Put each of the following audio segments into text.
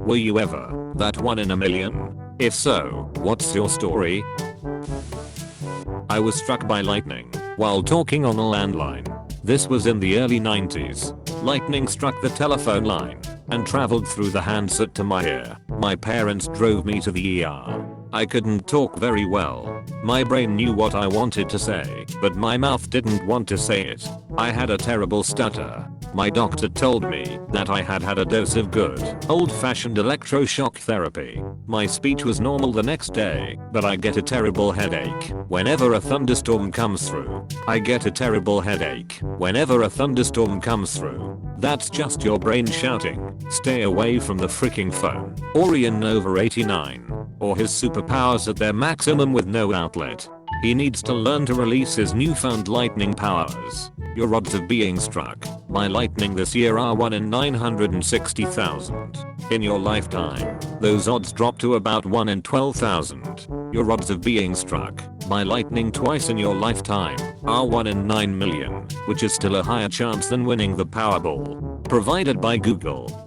Were you ever that one in a million? If so, what's your story? I was struck by lightning while talking on a landline. This was in the early 90s. Lightning struck the telephone line and traveled through the handset to my ear. My parents drove me to the ER. I couldn't talk very well. My brain knew what I wanted to say, but my mouth didn't want to say it. I had a terrible stutter. My doctor told me that I had had a dose of good, old-fashioned electroshock therapy. My speech was normal the next day, but I get a terrible headache whenever a thunderstorm comes through. I get a terrible headache whenever a thunderstorm comes through. That's just your brain shouting, stay away from the freaking phone. Orion over 89. Or his superpowers at their maximum with no outlet. He needs to learn to release his newfound lightning powers. Your odds of being struck by lightning this year are 1 in 960,000. In your lifetime, those odds drop to about 1 in 12,000. Your odds of being struck by lightning twice in your lifetime are 1 in 9 million, which is still a higher chance than winning the Powerball. Provided by Google.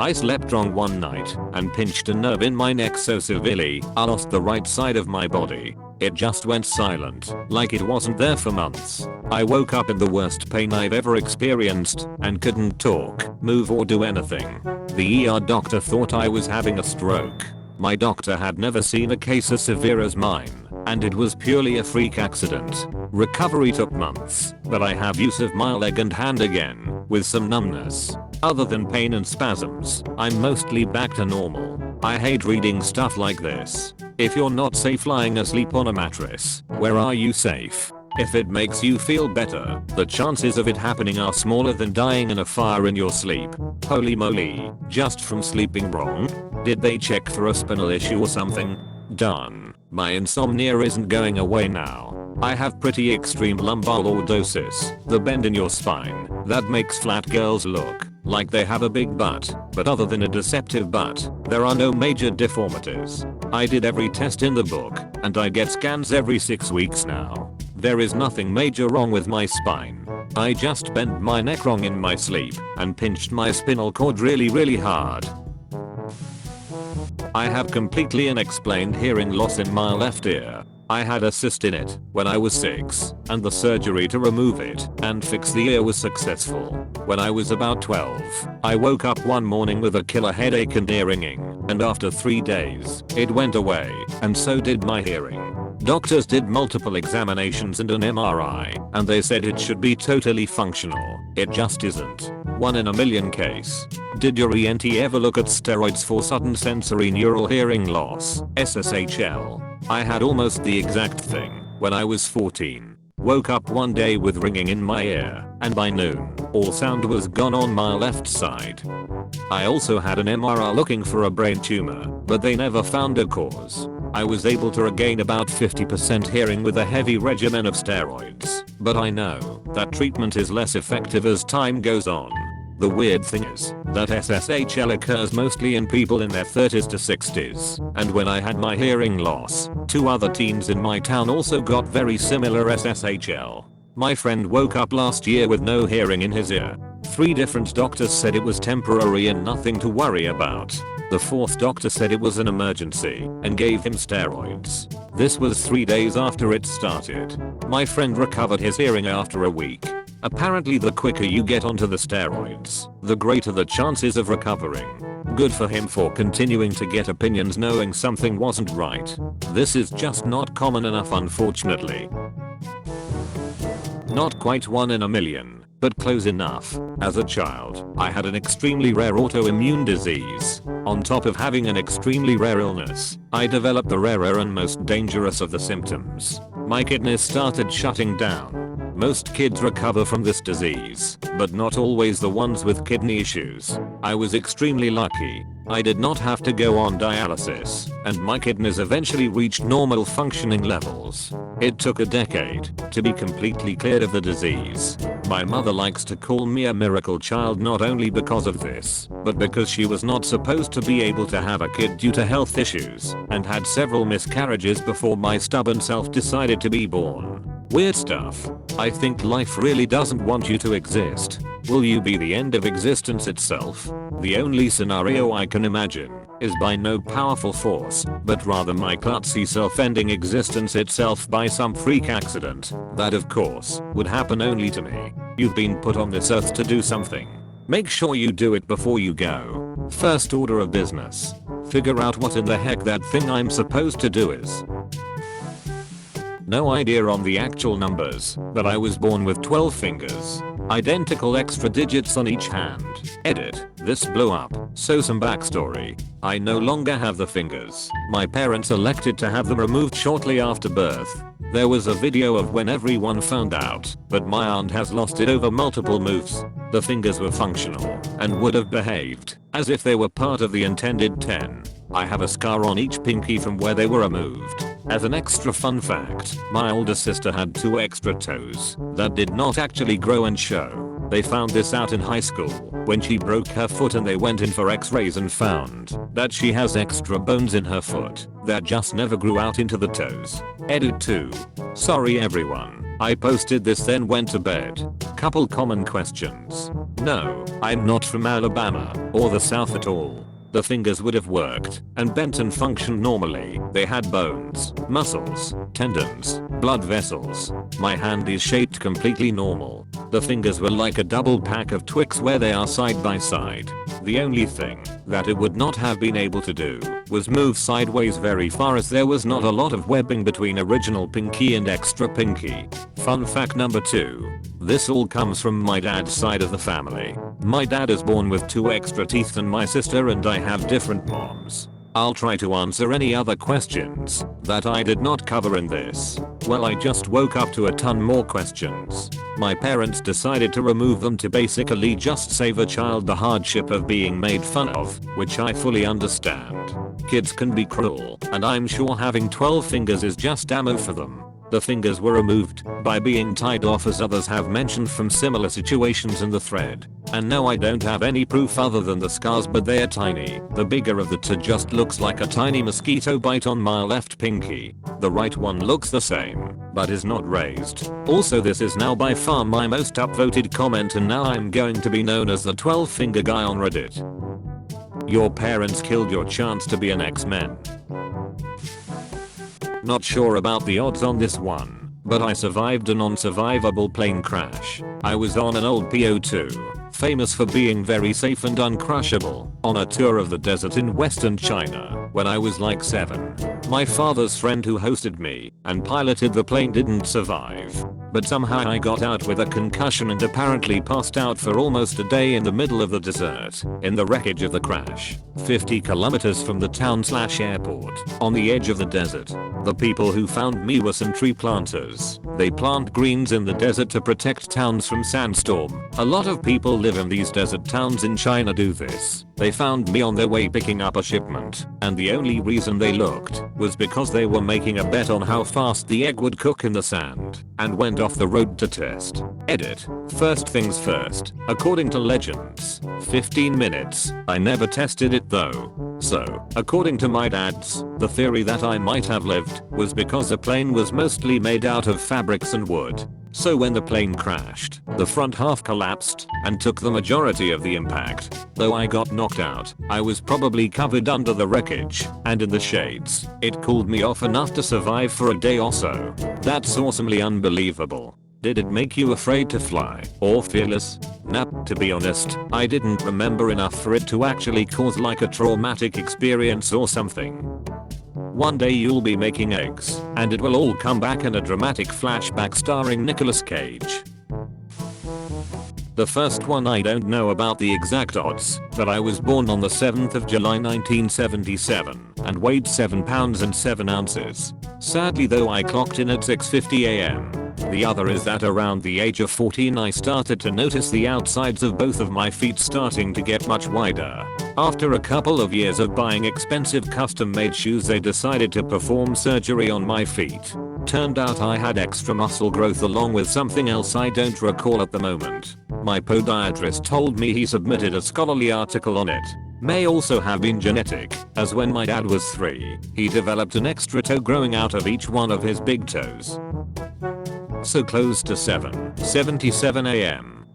I slept wrong one night and pinched a nerve in my neck so severely I lost the right side of my body. It just went silent, like it wasn't there for months. I woke up in the worst pain I've ever experienced and couldn't talk, move or do anything. The ER doctor thought I was having a stroke. My doctor had never seen a case as severe as mine, and it was purely a freak accident. Recovery took months, but I have use of my leg and hand again, with some numbness. Other than pain and spasms, I'm mostly back to normal. I hate reading stuff like this. If you're not safe lying asleep on a mattress, where are you safe? If it makes you feel better, the chances of it happening are smaller than dying in a fire in your sleep. Holy moly, just from sleeping wrong? Did they check for a spinal issue or something? Done. My insomnia isn't going away now. I have pretty extreme lumbar lordosis, the bend in your spine that makes flat girls look like they have a big butt, but other than a deceptive butt, there are no major deformities. I did every test in the book, and I get scans every 6 weeks now. There is nothing major wrong with my spine. I just bent my neck wrong in my sleep and pinched my spinal cord really hard. I have completely unexplained hearing loss in my left ear. I had a cyst in it when I was 6, and the surgery to remove it and fix the ear was successful. When I was about 12, I woke up one morning with a killer headache and ear ringing, and after 3 days, it went away, and so did my hearing. Doctors did multiple examinations and an MRI, and they said it should be totally functional. It just isn't. 1 in a million case. Did your ENT ever look at steroids for sudden sensory neural hearing loss, SSHL? I had almost the exact thing when I was 14. Woke up one day with ringing in my ear, and by noon, all sound was gone on my left side. I also had an MRI looking for a brain tumor, but they never found a cause. I was able to regain about 50% hearing with a heavy regimen of steroids, but I know that treatment is less effective as time goes on. The weird thing is that SSHL occurs mostly in people in their 30s to 60s, and when I had my hearing loss, 2 other teens in my town also got very similar SSHL. My friend woke up last year with no hearing in his ear. 3 different doctors said it was temporary and nothing to worry about. The 4th doctor said it was an emergency and gave him steroids. This was 3 days after it started. My friend recovered his hearing after a week. Apparently the quicker you get onto the steroids, the greater the chances of recovering. Good for him for continuing to get opinions knowing something wasn't right. This is just not common enough, unfortunately. Not quite 1 in a million, but close enough. As a child, I had an extremely rare autoimmune disease. On top of having an extremely rare illness, I developed the rarer and most dangerous of the symptoms. My kidneys started shutting down. Most kids recover from this disease, but not always the ones with kidney issues. I was extremely lucky. I did not have to go on dialysis, and my kidneys eventually reached normal functioning levels. It took a decade to be completely cleared of the disease. My mother likes to call me a miracle child not only because of this, but because she was not supposed to be able to have a kid due to health issues, and had several miscarriages before my stubborn self decided to be born. Weird stuff. I think life really doesn't want you to exist. Will you be the end of existence itself? The only scenario I can imagine is by no powerful force, but rather my klutzy self-ending existence itself by some freak accident. That of course would happen only to me. You've been put on this earth to do something. Make sure you do it before you go. First order of business. Figure out what in the heck that thing I'm supposed to do is. No idea on the actual numbers, but I was born with 12 fingers. Identical extra digits on each hand. Edit. This blew up. So some backstory. I no longer have the fingers. My parents elected to have them removed shortly after birth. There was a video of when everyone found out, but my aunt has lost it over multiple moves. The fingers were functional and would have behaved as if they were part of the intended 10. I have a scar on each pinky from where they were removed. As an extra fun fact, my older sister had 2 extra toes that did not actually grow and show. They found this out in high school when she broke her foot and they went in for x-rays and found that she has extra bones in her foot that just never grew out into the toes. Edit 2. Sorry everyone. I posted this then went to bed. Couple common questions. No, I'm not from Alabama or the South at all. The fingers would have worked and bent and functioned normally. They had bones, muscles, tendons, blood vessels. My hand is shaped completely normal. The fingers were like a double pack of Twix where they are side by side. The only thing that it would not have been able to do was move sideways very far as there was not a lot of webbing between original pinky and extra pinky. Fun fact number 2. This all comes from my dad's side of the family. My dad is born with 2 extra teeth than my sister and I have different moms. I'll try to answer any other questions that I did not cover in this. Well, I just woke up to a ton more questions. My parents decided to remove them to basically just save a child the hardship of being made fun of, which I fully understand. Kids can be cruel, and I'm sure having 12 fingers is just ammo for them. The fingers were removed by being tied off as others have mentioned from similar situations in the thread. And no, I don't have any proof other than the scars, but they are tiny. The bigger of the two just looks like a tiny mosquito bite on my left pinky. The right one looks the same, but is not raised. Also, this is now by far my most upvoted comment, and now I'm going to be known as the 12 finger guy on Reddit. Your parents killed your chance to be an X-Men. Not sure about the odds on this one, but I survived a non-survivable plane crash. I was on an old PO2, famous for being very safe and uncrushable, on a tour of the desert in western China when I was like 7. My father's friend who hosted me and piloted the plane didn't survive, but somehow I got out with a concussion and apparently passed out for almost a day in the middle of the desert, in the wreckage of the crash, 50 kilometers from the town/airport, on the edge of the desert. The people who found me were some tree planters. They plant greens in the desert to protect towns from sandstorm. A lot of people live in these desert towns in China do this. They found me on their way picking up a shipment, and the only reason they looked was because they were making a bet on how fast the egg would cook in the sand, and went off the road to test. Edit. First things first, according to legends, 15 minutes. I never tested it though. So, according to my dad's, the theory that I might have lived was because the plane was mostly made out of fabrics and wood. So when the plane crashed, the front half collapsed and took the majority of the impact. Though I got knocked out, I was probably covered under the wreckage and in the shades. It cooled me off enough to survive for a day or so. That's awesomely unbelievable. Did it make you afraid to fly or fearless? Nah, to be honest, I didn't remember enough for it to actually cause like a traumatic experience or something. One day you'll be making eggs, and it will all come back in a dramatic flashback starring Nicolas Cage. The first one, I don't know about the exact odds, but I was born on the 7th of July 1977 and weighed 7 pounds and 7 ounces. Sadly though, I clocked in at 6:50 am. The other is that around the age of 14 I started to notice the outsides of both of my feet starting to get much wider. After a couple of years of buying expensive custom-made shoes, they decided to perform surgery on my feet. Turned out I had extra muscle growth along with something else I don't recall at the moment. My podiatrist told me he submitted a scholarly article on it. May also have been genetic, as when my dad was 3, he developed an extra toe growing out of each one of his big toes. So close to 7:77 am.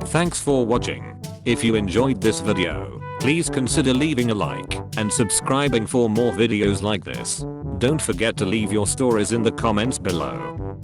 Thanks for watching. If you enjoyed this video, please consider leaving a like and subscribing for more videos like this. Don't forget to leave your stories in the comments below.